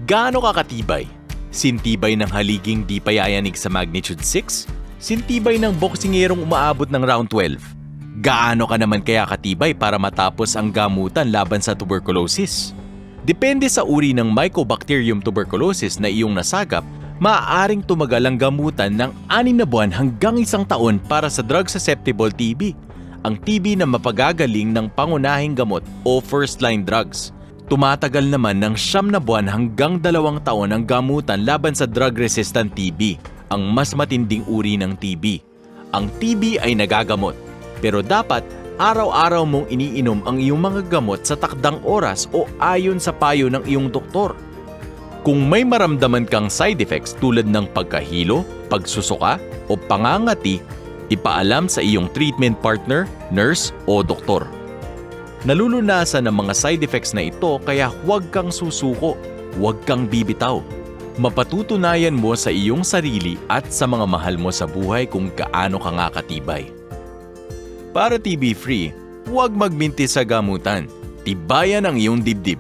Gaano ka katibay? Sintibay ng haliging di payayanig sa magnitude 6? Sintibay ng boksingerong umaabot ng round 12? Gaano ka naman kaya katibay para matapos ang gamutan laban sa tuberculosis? Depende sa uri ng Mycobacterium tuberculosis na iyong nasagap, maaaring tumagal ang gamutan ng 6 na buwan hanggang 1 taon para sa drug-susceptible TB, ang TB na mapagagaling ng pangunahing gamot o first-line drugs. Tumatagal naman ng 9 na buwan hanggang 2 taon ang gamutan laban sa drug-resistant TB, ang mas matinding uri ng TB. Ang TB ay nagagamot, pero dapat araw-araw mong iniinom ang iyong mga gamot sa takdang oras o ayon sa payo ng iyong doktor. Kung may maramdaman kang side effects tulad ng pagkahilo, pagsusuka o pangangati, ipaalam sa iyong treatment partner, nurse o doktor. Nalulunasan ng mga side effects na ito kaya huwag kang susuko, huwag kang bibitaw. Mapatutunayan mo sa iyong sarili at sa mga mahal mo sa buhay kung gaano ka nga katibay. Para TB-free, huwag magmintis sa gamutan. Tibayan ang iyong dibdib.